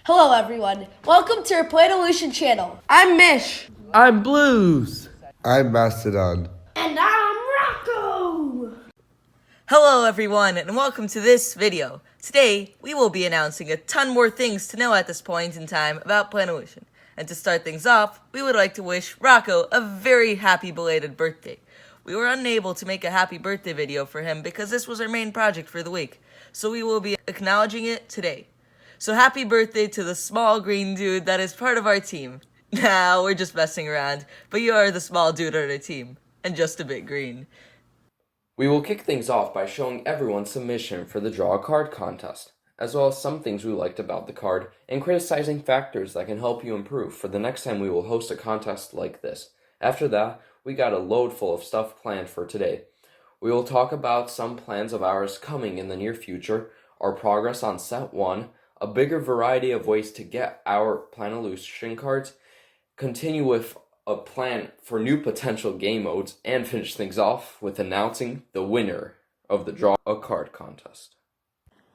Hello everyone, welcome to our Planolution channel. I'm Mish. I'm Blues. I'm Mastodon. And I'm Rocco. Hello everyone and welcome to this video. Today we will be announcing a ton more things to know at this point in time about Planolution. And to start things off, we would like to wish Rocco a very happy belated birthday. We were unable to make a happy birthday video for him because this was our main project for the week, so we will be acknowledging it today. So happy birthday to the small green dude that is part of our team. Nah, we're just messing around, but you are the small dude on our team, and just a bit green. We will kick things off by showing everyone's submission for the Draw a Card contest, as well as some things we liked about the card and criticizing factors that can help you improve for the next time we will host a contest like this. After that, we got a load full of stuff planned for today. We will talk about some plans of ours coming in the near future, our progress on set 1, a bigger variety of ways to get our Planolution cards, continue with a plan for new potential game modes, and finish things off with announcing the winner of the Draw a Card contest.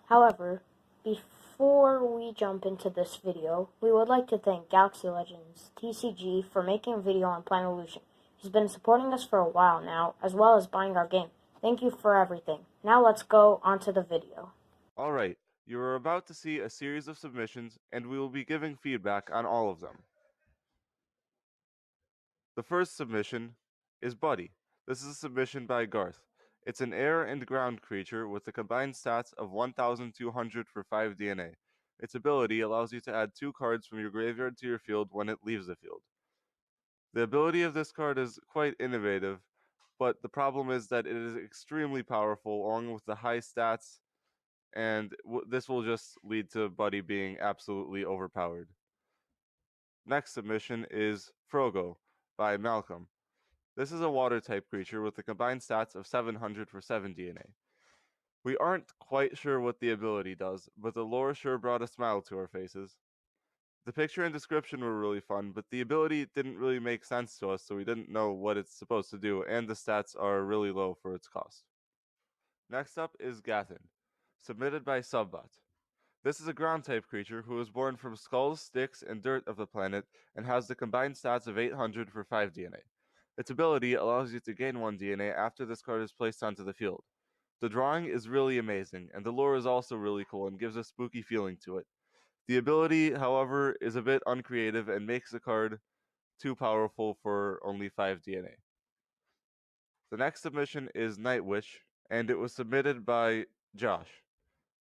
However, before we jump into this video, we would like to thank Galaxy Legends TCG for making a video on Planolution. He's been supporting us for a while now, as well as buying our game. Thank you for everything. Now let's go on to the video. Alright, you are about to see a series of submissions, and we will be giving feedback on all of them. The first submission is Buddy. This is a submission by Garth. It's an air and ground creature with the combined stats of 1,200 for 5 DNA. Its ability allows you to add 2 cards from your graveyard to your field when it leaves the field. The ability of this card is quite innovative, but the problem is that it is extremely powerful along with the high stats, and this will just lead to Buddy being absolutely overpowered. Next submission is Frogo by Malcolm. This is a water-type creature with the combined stats of 700 for 7 DNA. We aren't quite sure what the ability does, but the lore sure brought a smile to our faces. The picture and description were really fun, but the ability didn't really make sense to us, so we didn't know what it's supposed to do, and the stats are really low for its cost. Next up is Gathan, submitted by Subbot. This is a ground-type creature who was born from skulls, sticks, and dirt of the planet, and has the combined stats of 800 for 5 DNA. Its ability allows you to gain 1 DNA after this card is placed onto the field. The drawing is really amazing, and the lore is also really cool and gives a spooky feeling to it. The ability, however, is a bit uncreative and makes the card too powerful for only 5 DNA. The next submission is Night Witch, and it was submitted by Josh.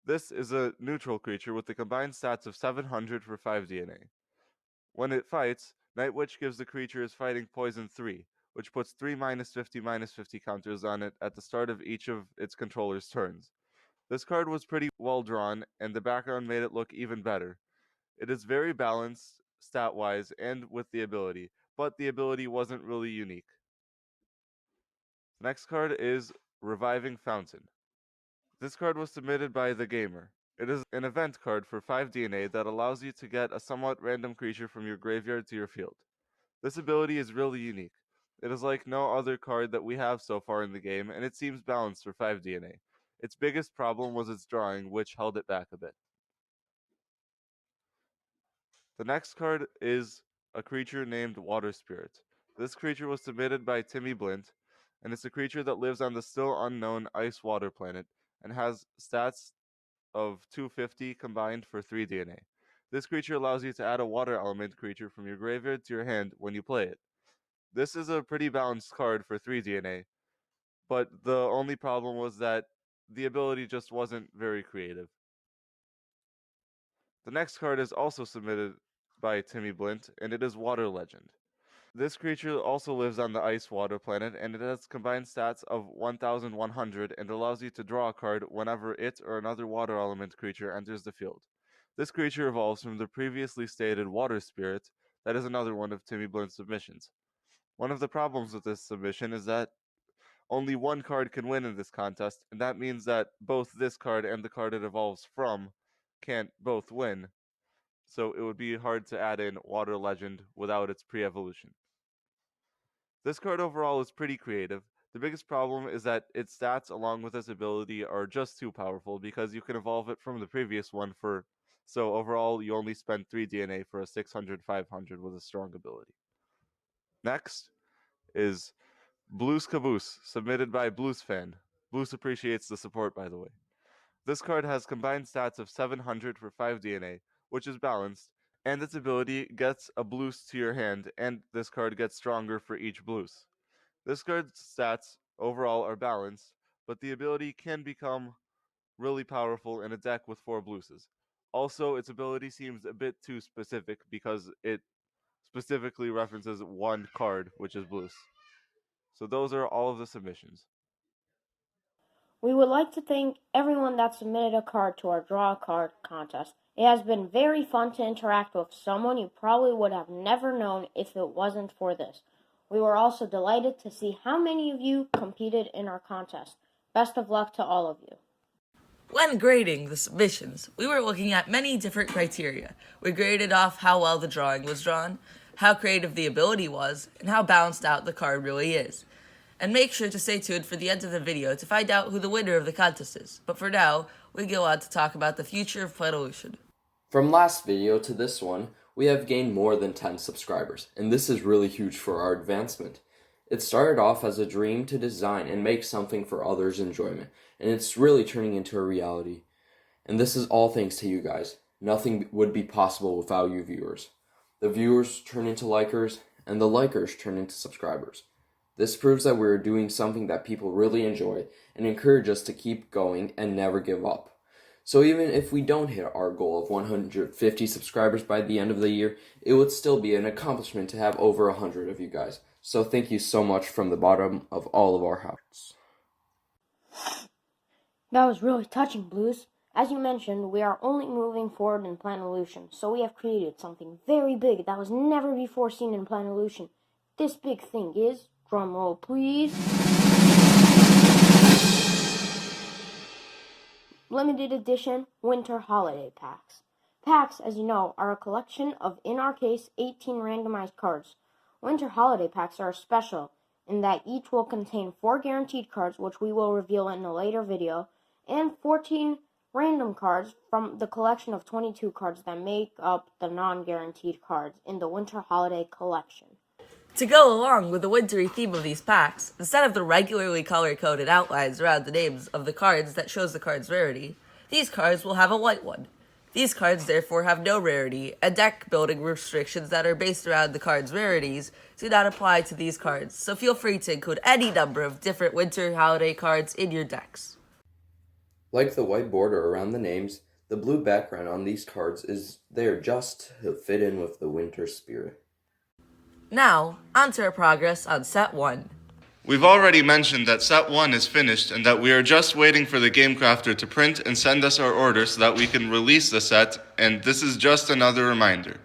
This is a neutral creature with the combined stats of 700 for 5 DNA. When it fights, Night Witch gives the creature its fighting poison 3, which puts 3 -50/-50 counters on it at the start of each of its controller's turns. This card was pretty well drawn, and the background made it look even better. It is very balanced, stat-wise, and with the ability, but the ability wasn't really unique. The next card is Reviving Fountain. This card was submitted by The Gamer. It is an event card for 5 DNA that allows you to get a somewhat random creature from your graveyard to your field. This ability is really unique. It is like no other card that we have so far in the game, and it seems balanced for 5 DNA. Its biggest problem was its drawing, which held it back a bit. The next card is a creature named Water Spirit. This creature was submitted by Timmy Blint, and it's a creature that lives on the still unknown Ice Water planet and has stats of 250 combined for 3 DNA. This creature allows you to add a water element creature from your graveyard to your hand when you play it. This is a pretty balanced card for 3 DNA, but the only problem was that the ability just wasn't very creative. The next card is also submitted by Timmy Blint, and it is Water Legend. This creature also lives on the Ice Water planet, and it has combined stats of 1,100 and allows you to draw a card whenever it or another water element creature enters the field. This creature evolves from the previously stated Water Spirit. That is another one of Timmy Blint's submissions. One of the problems with this submission is that only one card can win in this contest, and that means that both this card and the card it evolves from can't both win, so it would be hard to add in Water Legend without its pre-evolution. This card overall is pretty creative. The biggest problem is that its stats along with its ability are just too powerful because you can evolve it from the previous one for So overall, you only spend 3 DNA for a 600-500 with a strong ability. Next is Blues Caboose, submitted by Blues Fan. Blues appreciates the support, by the way. This card has combined stats of 700 for 5 DNA, which is balanced, and its ability gets a blues to your hand, and this card gets stronger for each blues. This card's stats overall are balanced, but the ability can become really powerful in a deck with 4 blues. Also, its ability seems a bit too specific because it specifically references one card, which is blues. So those are all of the submissions. We would like to thank everyone that submitted a card to our Draw a Card contest. It has been very fun to interact with someone you probably would have never known if it wasn't for this. We were also delighted to see how many of you competed in our contest. Best of luck to all of you. When grading the submissions, we were looking at many different criteria. We graded off how well the drawing was drawn, how creative the ability was, and how balanced out the card really is. And make sure to stay tuned for the end of the video to find out who the winner of the contest is. But for now, we go on to talk about the future of Planevolution. From last video to this one, we have gained more than 10 subscribers, and this is really huge for our advancement. It started off as a dream to design and make something for others' enjoyment, and it's really turning into a reality. And this is all thanks to you guys. Nothing would be possible without you viewers. The viewers turn into likers, and the likers turn into subscribers. This proves that we're doing something that people really enjoy and encourage us to keep going and never give up. So even if we don't hit our goal of 150 subscribers by the end of the year, it would still be an accomplishment to have over 100 of you guys. So thank you so much from the bottom of all of our hearts. That was really touching, Blues. As you mentioned, we are only moving forward in Planevolution, so we have created something very big that was never before seen in Planevolution. This big thing is, drum roll please, limited edition winter holiday packs. Packs, as you know, are a collection of, in our case, 18 randomized cards. Winter holiday packs are special in that each will contain 4 guaranteed cards, which we will reveal in a later video, and 14 random cards from the collection of 22 cards that make up the non-guaranteed cards in the winter holiday collection. To go along with the wintry theme of these packs, instead of the regularly color-coded outlines around the names of the cards that shows the card's rarity, these cards will have a white one. These cards therefore have no rarity, and deck building restrictions that are based around the card's rarities do not apply to these cards, so feel free to include any number of different winter holiday cards in your decks. Like the white border around the names, the blue background on these cards is there just to fit in with the winter spirit. Now, on to our progress on Set 1. We've already mentioned that Set 1 is finished and that we are just waiting for the game crafter to print and send us our order so that we can release the set, and this is just another reminder.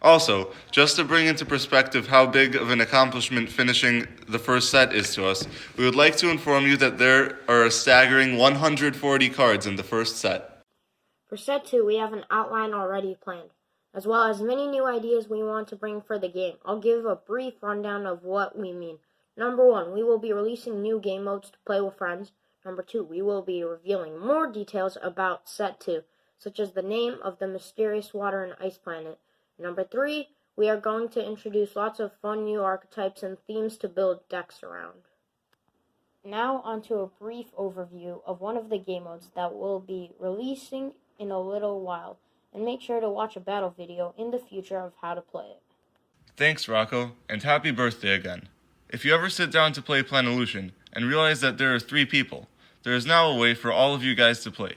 Also, just to bring into perspective how big of an accomplishment finishing the first set is to us, we would like to inform you that there are a staggering 140 cards in the first set. For Set 2, we have an outline already planned, as well as many new ideas we want to bring for the game. I'll give a brief rundown of what we mean. Number 1, we will be releasing new game modes to play with friends. Number 2, we will be revealing more details about Set 2, such as the name of the mysterious water and ice planet. Number 3, we are going to introduce lots of fun new archetypes and themes to build decks around. Now onto a brief overview of one of the game modes that we'll be releasing in a little while, and make sure to watch a battle video in the future of how to play it. Thanks, Rocco, and happy birthday again. If you ever sit down to play Planevolution and realize that there are 3 people, there is now a way for all of you guys to play.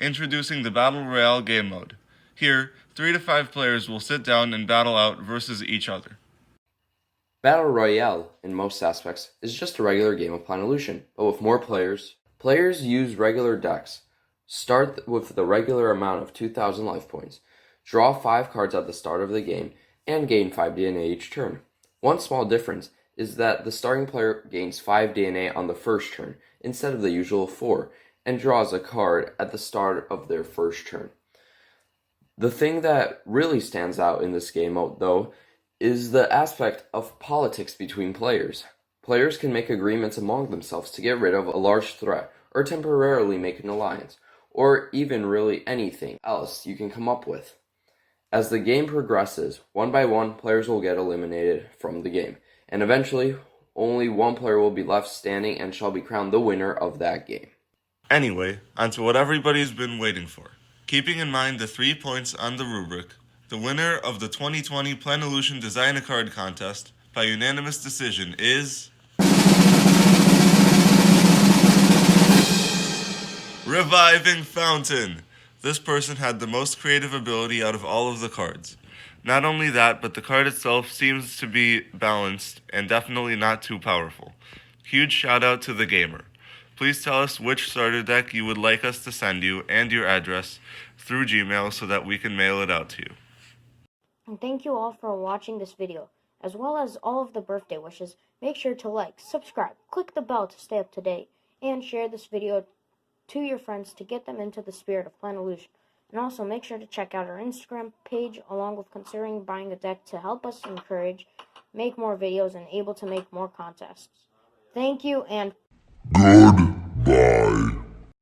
Introducing the Battle Royale game mode. Here, 3 to 5 players will sit down and battle out versus each other. Battle Royale, in most aspects, is just a regular game of Planevolution, but with more players. Players use regular decks. Start with the regular amount of 2,000 life points. Draw 5 cards at the start of the game, and gain 5 DNA each turn. One small difference is that the starting player gains 5 DNA on the first turn, instead of the usual 4, and draws a card at the start of their first turn. The thing that really stands out in this game mode, though, is the aspect of politics between players. Players can make agreements among themselves to get rid of a large threat, or temporarily make an alliance, or even really anything else you can come up with. As the game progresses, one by one, players will get eliminated from the game, and eventually, only one player will be left standing and shall be crowned the winner of that game. Anyway, onto what everybody's been waiting for. Keeping in mind the 3 points on the rubric, the winner of the 2020 Planolution Design a Card contest by unanimous decision is Reviving Fountain. This person had the most creative ability out of all of the cards. Not only that, but the card itself seems to be balanced and definitely not too powerful. Huge shout out to the gamer. Please tell us which starter deck you would like us to send you and your address through Gmail so that we can mail it out to you. And thank you all for watching this video, as well as all of the birthday wishes. Make sure to like, subscribe, click the bell to stay up to date, and share this video to your friends to get them into the spirit of Planolution. And also make sure to check out our Instagram page along with considering buying a deck to help us encourage, make more videos, and able to make more contests. Thank you and Goodbye.